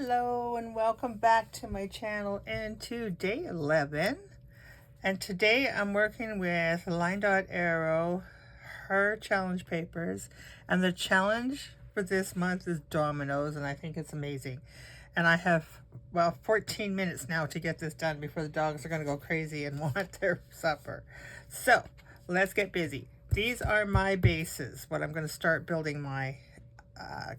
Hello and welcome back to my channel and to day 11. And today I'm working with Line Dot Arrow, her challenge papers. And the challenge for this month is dominoes, and I think it's amazing. And I have, well, 14 minutes now to get this done before the dogs are going to go crazy and want their supper. So let's get busy. These are my bases, what I'm going to start building my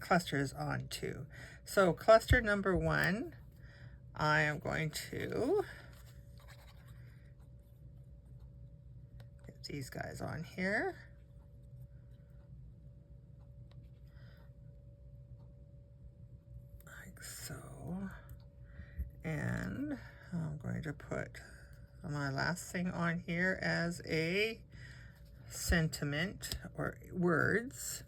clusters onto. So cluster number 1, I am going to get these guys on here. Like so. And I'm going to put my last thing on here as a sentiment or words.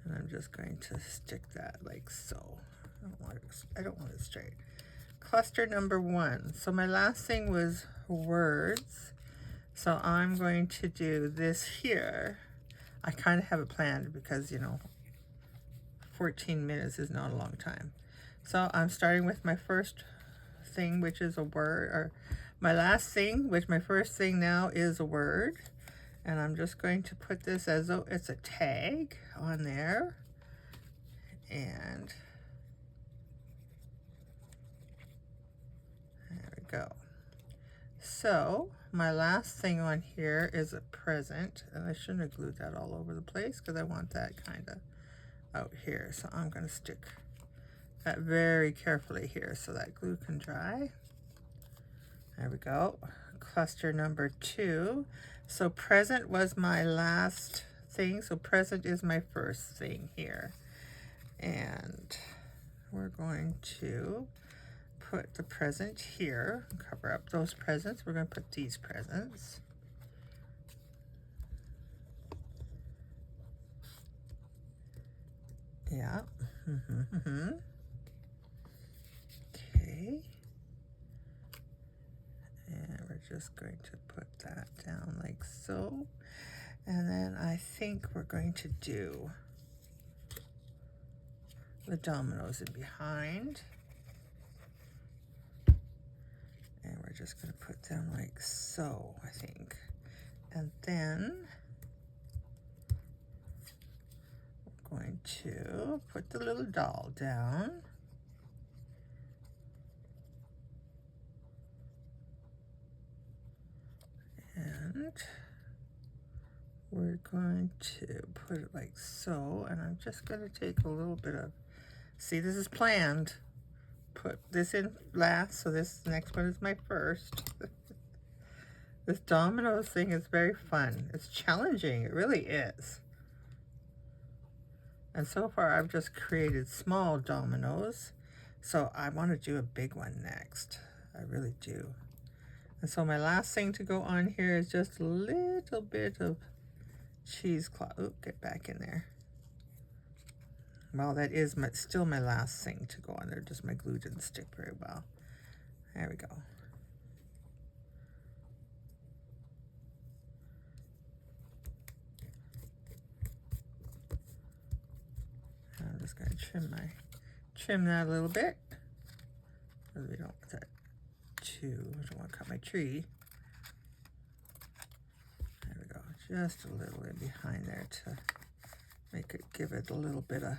And I'm just going to stick that like so. I don't want it straight. Cluster number 1. So my last thing was words. So I'm going to do this here. I kind of have it planned because, 14 minutes is not a long time. So I'm starting with my first thing, which is a word, or my last thing, which my first thing now is a word. And I'm just going to put this as though it's a tag on there. And there we go. So my last thing on here is a present, and I shouldn't have glued that all over the place because I want that kind of out here. So I'm going to stick that very carefully here so that glue can dry. There we go. Cluster number 2. So present was my last thing, so present is my first thing here. And we're going to put the present here, cover up those presents. We're going to put these presents. Yeah. Okay. And we're just going to put that down like so. And then I think we're going to do the dominoes in behind. And we're just going to put them like so, I think. And then we're going to put the little doll down. And we're going to put it like so. And I'm just going to take a little bit of, see, this is planned. Put this in last, so this next one is my first. This dominoes thing is very fun. It's challenging, it really is. And so far I've just created small dominoes, so I want to do a big one next. I really do. And so my last thing to go on here is just a little bit of cheesecloth. Oh, get back in there. Well, that is still my last thing to go on there. Just my glue didn't stick very well. There we go. I'm just going to trim that a little bit, because we don't want that too. I don't want to cut my tree. There we go. Just a little in behind there to make it, give it a little bit of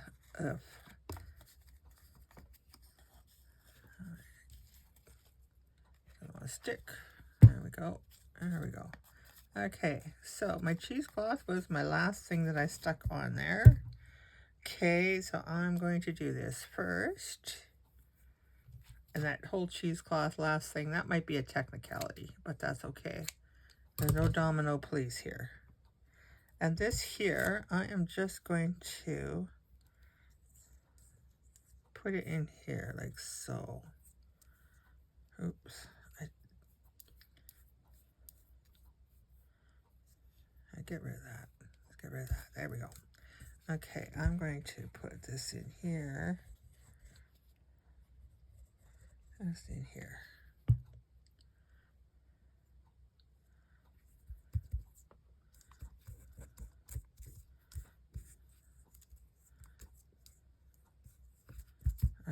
stick. There we go. There we go. Okay, so my cheesecloth was my last thing that I stuck on there. Okay, so I'm going to do this first. And that whole cheesecloth last thing, that might be a technicality, but that's okay. There's no domino police here. And this here, I am just going to put it in here like so. Oops. I get rid of that. Let's get rid of that. There we go. Okay, I'm going to put this in here. Just in here.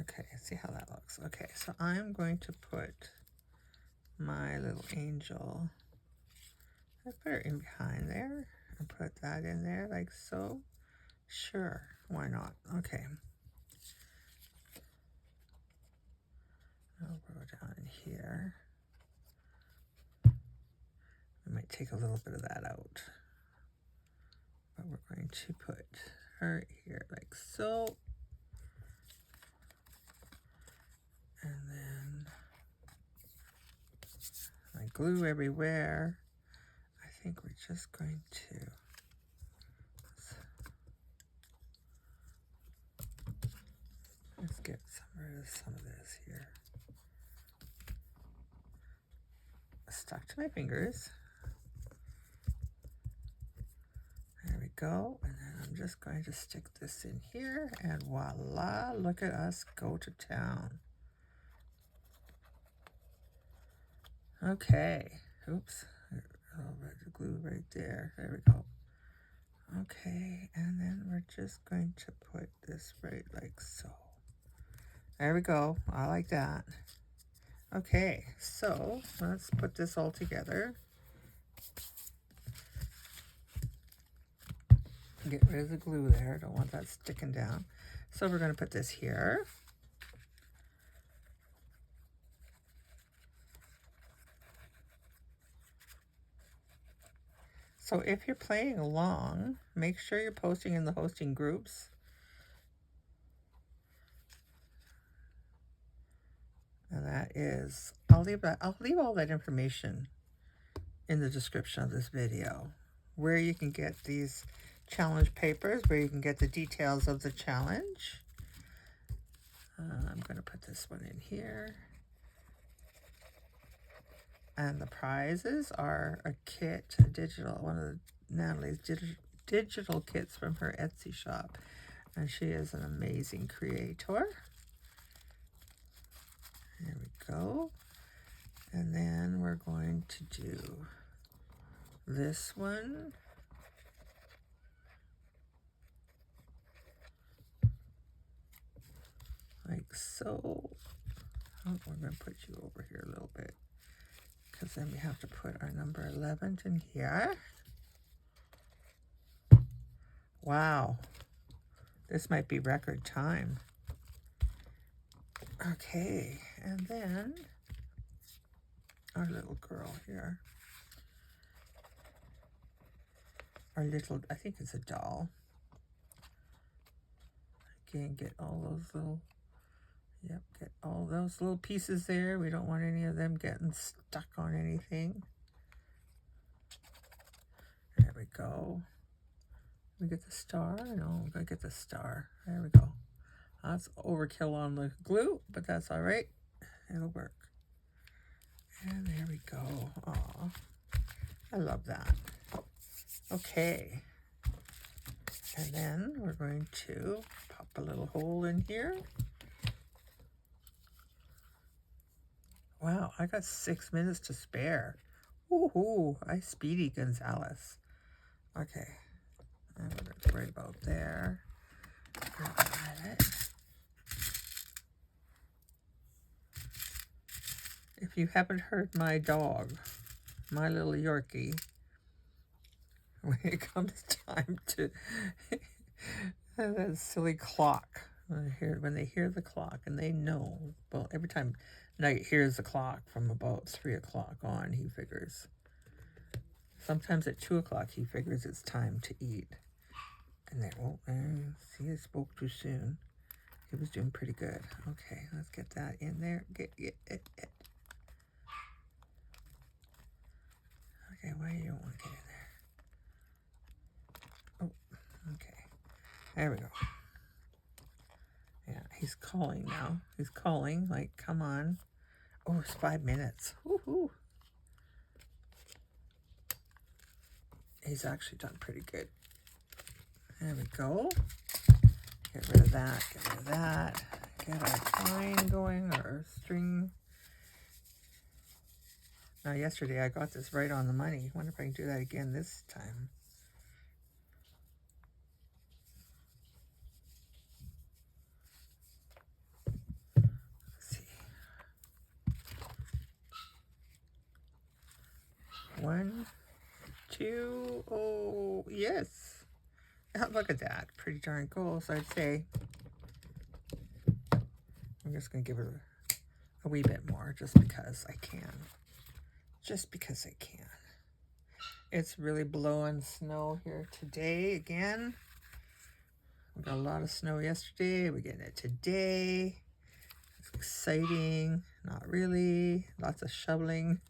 Okay, see how that looks. Okay, so I'm going to put my little angel. I put her in behind there and put that in there like so. Sure, why not? Okay. I'll go down in here. I might take a little bit of that out. But we're going to put her here like so. And then I glue everywhere. I think we're just going to let's get rid of some of this here. Stuck to my fingers. There we go. And then I'm just going to stick this in here and voila, look at us go to town. Okay. Oops. A little bit of glue right there. There we go. Okay, and then we're just going to put this right like so. There we go. I like that. Okay, so let's put this all together. Get rid of the glue there. Don't want that sticking down. So we're going to put this here. So if you're playing along, make sure you're posting in the hosting groups. And that is, I'll leave all that information in the description of this video, where you can get these challenge papers, where you can get the details of the challenge. I'm going to put this one in here. And the prizes are a kit, a digital, one of Natalie's digital kits from her Etsy shop. And she is an amazing creator. There we go. And then we're going to do this one. Like so. Oh, we're going to put you over here a little bit, because then we have to put our number 11 in here. Wow. This might be record time. Okay, and then our little girl here. Our little, I think it's a doll. Again, get all those little, yep, get all those little pieces there. We don't want any of them getting stuck on anything. There we go. We get the star? No, we're going to get the star. There we go. That's overkill on the glue, but that's all right. It'll work. And there we go. Aw, I love that. Okay. And then we're going to pop a little hole in here. Wow, I got 6 minutes to spare. Woohoo, I Speedy Gonzalez. Okay. And we're going to right about there. Got it. If you haven't heard my dog, my little Yorkie, when it comes time to that silly clock, when they hear the clock and they know, well, every time Knight hears the clock from about 3 o'clock on, he figures. Sometimes at 2 o'clock he figures it's time to eat. And they, oh, see, I spoke too soon. He was doing pretty good. Okay, let's get that in there. Get it. Okay, why you don't want to get in there? Oh, okay. There we go. Yeah, he's calling now. He's calling, like, come on. Oh, it's 5 minutes. Woohoo. He's actually done pretty good. There we go. Get rid of that, get rid of that. Get our twine going, our string. Now, yesterday I got this right on the money. Wonder if I can do that again this time. 1, 2, oh, yes. Oh, look at that. Pretty darn cool. So I'd say I'm just going to give it a wee bit more just because I can. Just because I can. It's really blowing snow here today again. We got a lot of snow yesterday. We're getting it today. It's exciting. Not really. Lots of shoveling.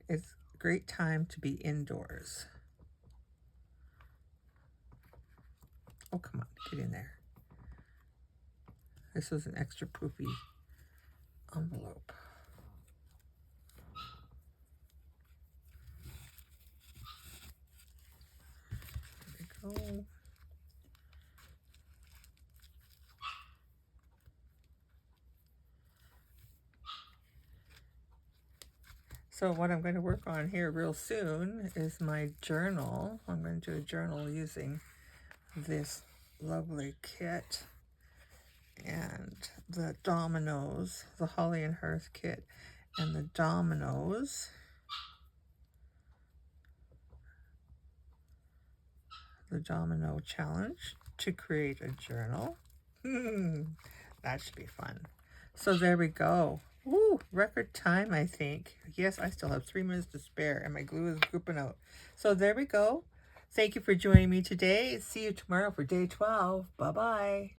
It's a great time to be indoors. Oh, come on. Get in there. This was an extra poofy envelope. There we go. So what I'm going to work on here real soon is my journal. I'm going to do a journal using this lovely kit and the dominoes, the Holly and Hearth kit and the dominoes. The domino challenge to create a journal. That should be fun. So there we go. Woo, record time, I think. Yes, I still have 3 minutes to spare and my glue is drooping out. So there we go. Thank you for joining me today. See you tomorrow for day 12. Bye-bye.